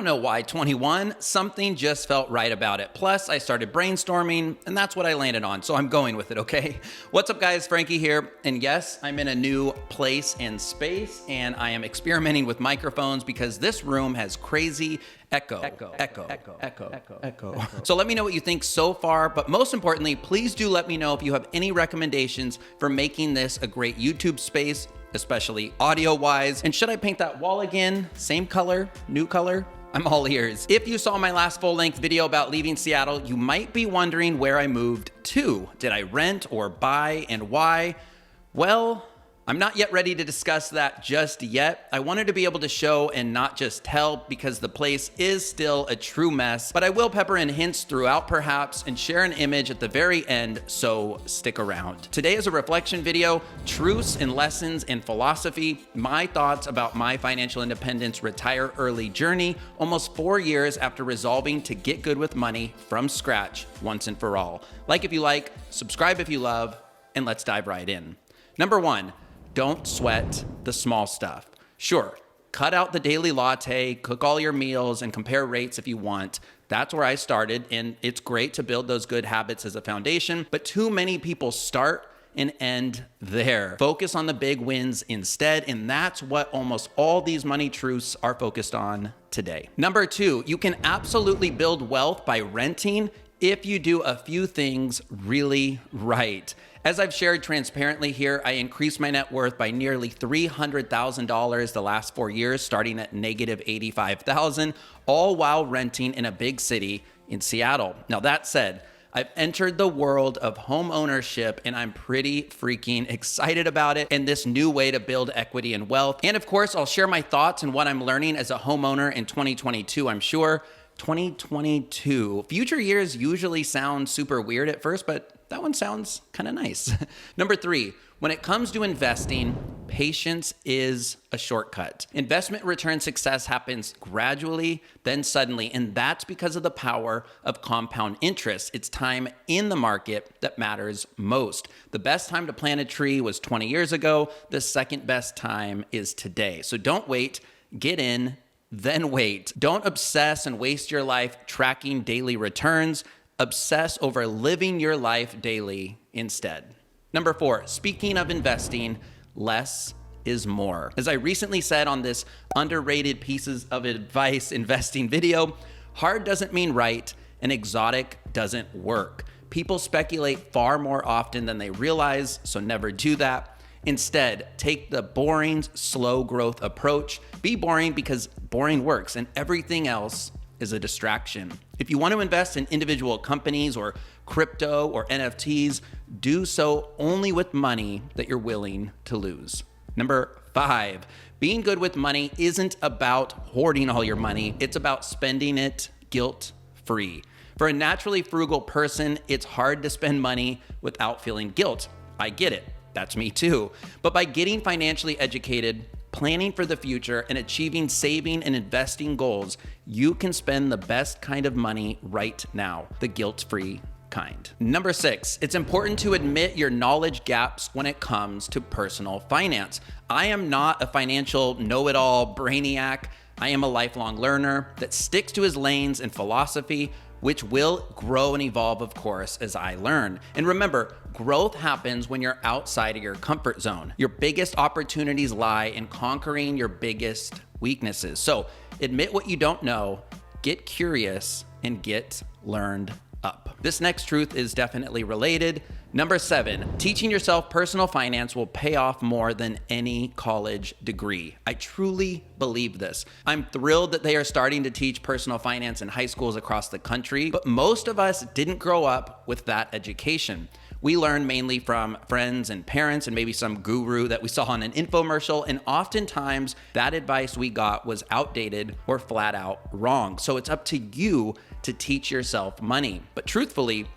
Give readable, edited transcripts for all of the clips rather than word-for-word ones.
don't know why 21, something just felt right about it. Plus, I started brainstorming, and that's what I landed on, so I'm going with it, okay? What's up, guys? Frankie here, and yes, I'm in a new place and space, and I am experimenting with microphones because this room has crazy echo. So let me know what you think so far, but most importantly, please do let me know if you have any recommendations for making this a great YouTube space, especially audio-wise. And should I paint that wall again? Same color, new color? I'm all ears. If you saw my last full-length video about leaving Seattle, you might be wondering where I moved to. Did I rent or buy, and why? Well, I'm not yet ready to discuss that just yet. I wanted to be able to show and not just tell because the place is still a true mess, but I will pepper in hints throughout perhaps and share an image at the very end, so stick around. Today is a reflection video, truths and lessons in philosophy, my thoughts about my financial independence retire early journey, almost 4 years after resolving to get good with money from scratch once and for all. Like if you like, subscribe if you love, and let's dive right in. Number 1. Don't sweat the small stuff. Sure, cut out the daily latte, cook all your meals, and compare rates if you want. That's where I started, and it's great to build those good habits as a foundation, but too many people start and end there. Focus on the big wins instead, and that's what almost all these money truths are focused on today. Number 2, you can absolutely build wealth by renting if you do a few things really right. As I've shared transparently here, I increased my net worth by nearly $300,000 the last 4 years, starting at negative $85,000, all while renting in a big city in Seattle. Now that said, I've entered the world of home ownership and I'm pretty freaking excited about it and this new way to build equity and wealth. And of course, I'll share my thoughts and what I'm learning as a homeowner in 2022, I'm sure. 2022. Future years usually sound super weird at first, but that one sounds kind of nice. Number 3, when it comes to investing, patience is a shortcut. Investment return success happens gradually, then suddenly, and that's because of the power of compound interest. It's time in the market that matters most. The best time to plant a tree was 20 years ago. The second best time is today. So don't wait, get in, then wait. Don't obsess and waste your life tracking daily returns. Obsess over living your life daily instead. Number 4, speaking of investing, less is more. As I recently said on this underrated pieces of advice investing video, hard doesn't mean right and exotic doesn't work. People speculate far more often than they realize, so never do that. Instead, take the boring, slow growth approach. Be boring because boring works and everything else is a distraction. If you want to invest in individual companies or crypto or NFTs, do so only with money that you're willing to lose. Number 5, being good with money isn't about hoarding all your money. It's about spending it guilt-free. For a naturally frugal person, it's hard to spend money without feeling guilt. I get it. That's me too. But by getting financially educated, planning for the future, and achieving saving and investing goals, you can spend the best kind of money right now, the guilt-free kind. Number 6, it's important to admit your knowledge gaps when it comes to personal finance. I am not a financial know-it-all brainiac. I am a lifelong learner that sticks to his lanes and philosophy, which will grow and evolve, of course, as I learn. And remember, growth happens when you're outside of your comfort zone. Your biggest opportunities lie in conquering your biggest weaknesses. So admit what you don't know, get curious, and get learned up. This next truth is definitely related. Number 7, teaching yourself personal finance will pay off more than any college degree. I truly believe this. I'm thrilled that they are starting to teach personal finance in high schools across the country, but most of us didn't grow up with that education. We learn mainly from friends and parents and maybe some guru that we saw on an infomercial, and oftentimes that advice we got was outdated or flat out wrong. So it's up to you to teach yourself money. But truthfully,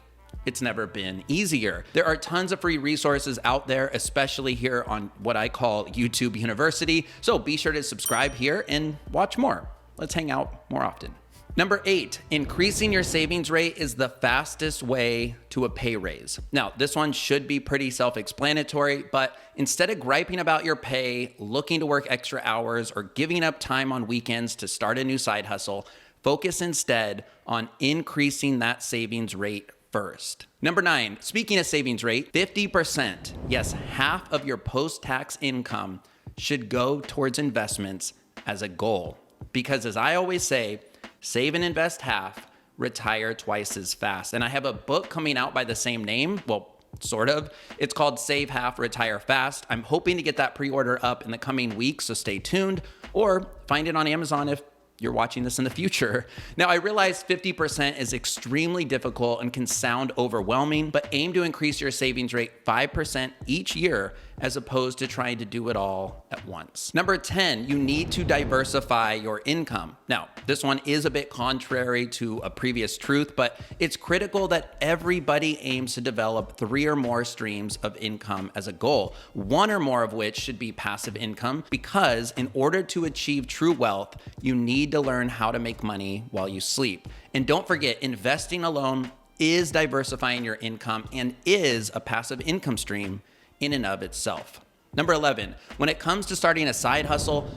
it's never been easier. There are tons of free resources out there, especially here on what I call YouTube University. So be sure to subscribe here and watch more. let's hang out more often. Number 8, increasing your savings rate is the fastest way to a pay raise. Now, this one should be pretty self-explanatory, but instead of griping about your pay, looking to work extra hours, or giving up time on weekends to start a new side hustle, focus instead on increasing that savings rate first. Number 9, speaking of savings rate, 50%, yes, half of your post-tax income should go towards investments as a goal. Because as I always say, save and invest half, retire twice as fast. And I have a book coming out by the same name. Well, sort of. It's called Save Half, Retire Fast. I'm hoping to get that pre-order up in the coming weeks, so stay tuned, or find it on Amazon if you're watching this in the future. Now, I realize 50% is extremely difficult and can sound overwhelming, but aim to increase your savings rate 5% each year as opposed to trying to do it all at once. Number 10, you need to diversify your income. Now, this one is a bit contrary to a previous truth, but it's critical that everybody aims to develop 3 or more streams of income as a goal, 1 or more of which should be passive income, because in order to achieve true wealth, you need to learn how to make money while you sleep. And don't forget, investing alone is diversifying your income and is a passive income stream in and of itself. Number 11, when it comes to starting a side hustle,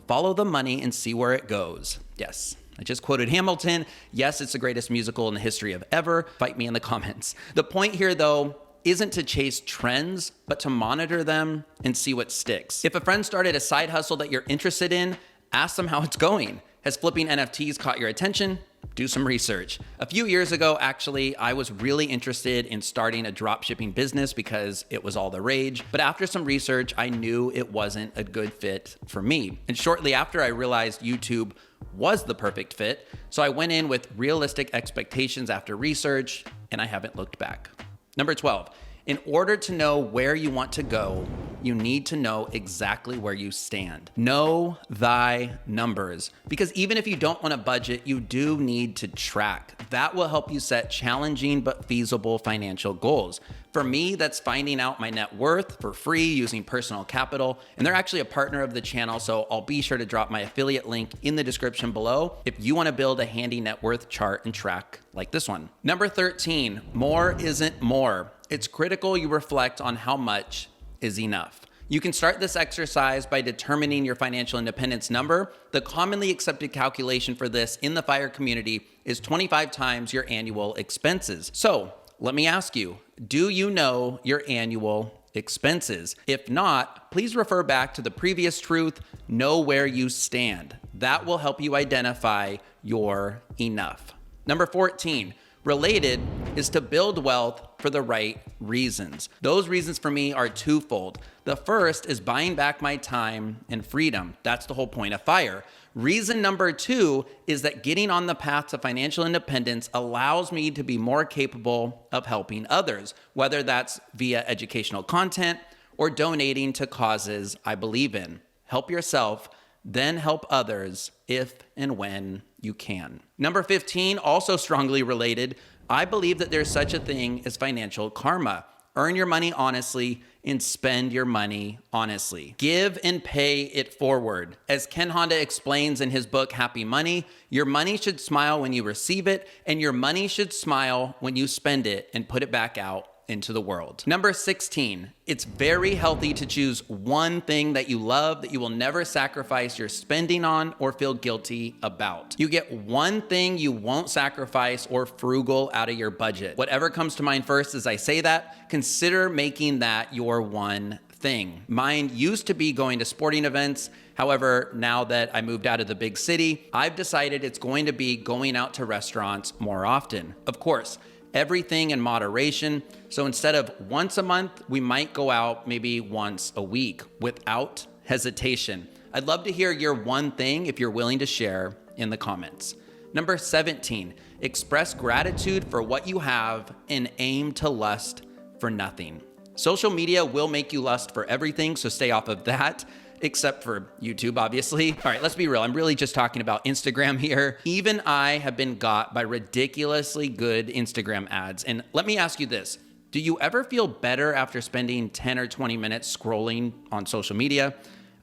follow the money and see where it goes. Yes, I just quoted Hamilton. Yes, it's the greatest musical in the history of ever. Fight me in the comments. The point here, though, isn't to chase trends, but to monitor them and see what sticks. If a friend started a side hustle that you're interested in, ask them how it's going. Has flipping NFTs caught your attention? Do some research. A few years ago, actually, I was really interested in starting a dropshipping business because it was all the rage. But after some research, I knew it wasn't a good fit for me. And shortly after, I realized YouTube was the perfect fit. So I went in with realistic expectations after research, and I haven't looked back. Number 12, in order to know where you want to go, you need to know exactly where you stand. Know thy numbers, because even if you don't want to budget, you do need to track. That will help you set challenging but feasible financial goals. For me, that's finding out my net worth for free using Personal Capital, and they're actually a partner of the channel, so I'll be sure to drop my affiliate link in the description below if you want to build a handy net worth chart and track like this one. Number 13, more isn't more. It's critical you reflect on how much is enough. You can start this exercise by determining your financial independence number. The commonly accepted calculation for this in the FIRE community is 25 times your annual expenses. So let me ask you, do you know your annual expenses? If not, please refer back to the previous truth, know where you stand. That will help you identify your enough. Number 14, related, is to build wealth for the right reasons. Those reasons for me are twofold. The first is buying back my time and freedom. That's the whole point of FIRE. Reason number 2 is that getting on the path to financial independence allows me to be more capable of helping others, whether that's via educational content or donating to causes I believe in. Help yourself, then help others if and when you can. Number 15, also strongly related, I believe that there's such a thing as financial karma. Earn your money honestly and spend your money honestly. Give and pay it forward. As Ken Honda explains in his book, Happy Money, your money should smile when you receive it, and your money should smile when you spend it and put it back out into the world. Number 16, it's very healthy to choose one thing that you love that you will never sacrifice your spending on or feel guilty about. You get one thing you won't sacrifice or frugal out of your budget. Whatever comes to mind first as I say that, consider making that your one thing. Mine used to be going to sporting events. However, now that I moved out of the big city, I've decided it's going to be going out to restaurants more often. Of course, everything in moderation. So instead of once a month, we might go out maybe once a week without hesitation. I'd love to hear your one thing if you're willing to share in the comments. Number 17, express gratitude for what you have and aim to lust for nothing. Social media will make you lust for everything, so stay off of that. Except for YouTube, obviously. All right, let's be real. I'm really just talking about Instagram here. Even I have been got by ridiculously good Instagram ads. And let me ask you this. Do you ever feel better after spending 10 or 20 minutes scrolling on social media?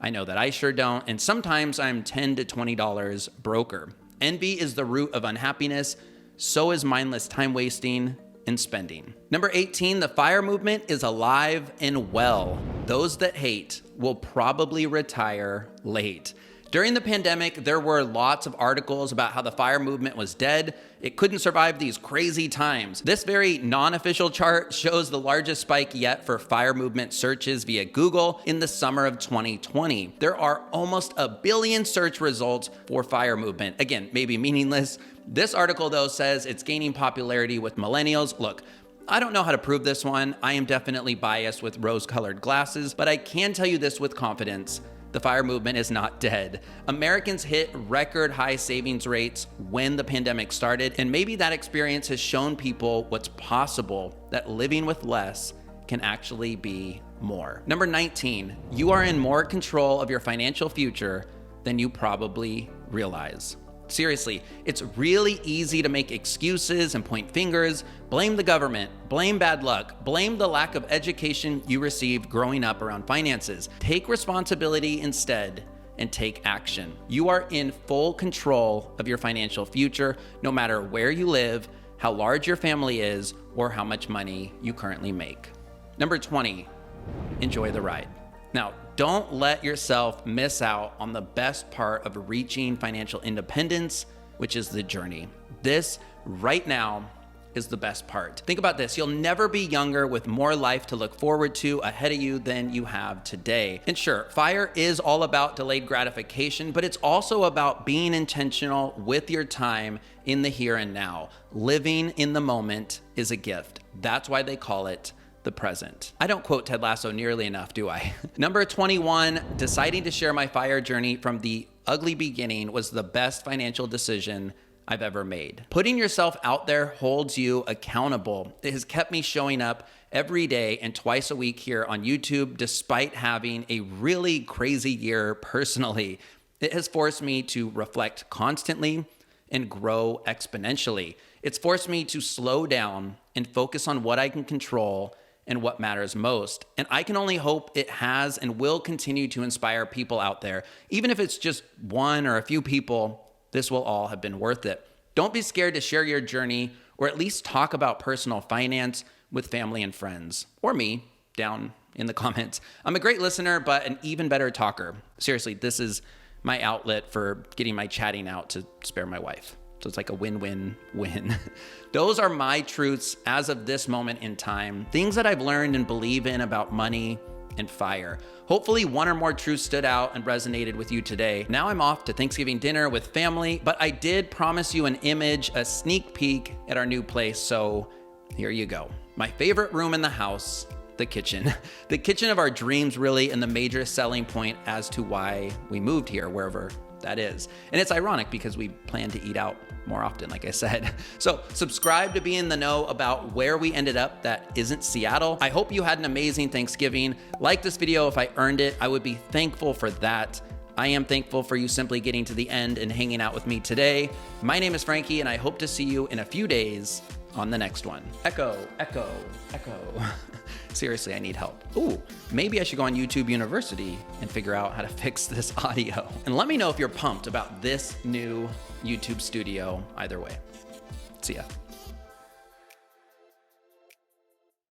I know that I sure don't, and sometimes I'm $10 to $20 broker. Envy is the root of unhappiness, so is mindless time wasting and spending. Number 18, the FIRE movement is alive and well. Those that hate will probably retire late. During the pandemic, there were lots of articles about how the FIRE movement was dead. It couldn't survive these crazy times. This very non-official chart shows the largest spike yet for FIRE movement searches via Google in the summer of 2020. There are almost 1 billion search results for FIRE movement. Again, maybe meaningless. This article, though, says it's gaining popularity with millennials. Look, I don't know how to prove this one. I am definitely biased with rose-colored glasses, but I can tell you this with confidence. The FIRE movement is not dead. Americans hit record high savings rates when the pandemic started, and maybe that experience has shown people what's possible, that living with less can actually be more. Number 19, you are in more control of your financial future than you probably realize. Seriously, it's really easy to make excuses and point fingers, blame the government, blame bad luck, blame the lack of education you received growing up around finances. Take responsibility instead and take action. You are in full control of your financial future, no matter where you live, how large your family is, or how much money you currently make. Number 20, enjoy the ride. Now, don't let yourself miss out on the best part of reaching financial independence, which is the journey. This right now is the best part. Think about this. You'll never be younger with more life to look forward to ahead of you than you have today. And sure, FIRE is all about delayed gratification, but it's also about being intentional with your time in the here and now. Living in the moment is a gift. That's why they call it the present. I don't quote Ted Lasso nearly enough, do I? Number 21, deciding to share my FIRE journey from the ugly beginning was the best financial decision I've ever made. Putting yourself out there holds you accountable. It has kept me showing up every day and twice a week here on YouTube, despite having a really crazy year personally. It has forced me to reflect constantly and grow exponentially. It's forced me to slow down and focus on what I can control and what matters most. And I can only hope it has and will continue to inspire people out there. Even if it's just one or a few people, this will all have been worth it. Don't be scared to share your journey or at least talk about personal finance with family and friends, or me down in the comments. I'm a great listener, but an even better talker. Seriously, this is my outlet for getting my chatting out to spare my wife. So it's like a win-win-win. Those are my truths as of this moment in time. Things that I've learned and believe in about money and FIRE. Hopefully one or more truths stood out and resonated with you today. Now I'm off to Thanksgiving dinner with family, but I did promise you an image, a sneak peek at our new place. So here you go. My favorite room in the house, the kitchen. The kitchen of our dreams, really, and the major selling point as to why we moved here, wherever that is. And it's ironic because we plan to eat out more often, like I said. So subscribe to be in the know about where we ended up that isn't Seattle. I hope you had an amazing Thanksgiving. Like this video if I earned it. I would be thankful for that. I am thankful for you simply getting to the end and hanging out with me today. My name is Frankie, and I hope to see you in a few days on the next one. Echo, echo, echo. Seriously, I need help. Ooh, maybe I should go on YouTube University and figure out how to fix this audio. And let me know if you're pumped about this new YouTube studio either way. See ya.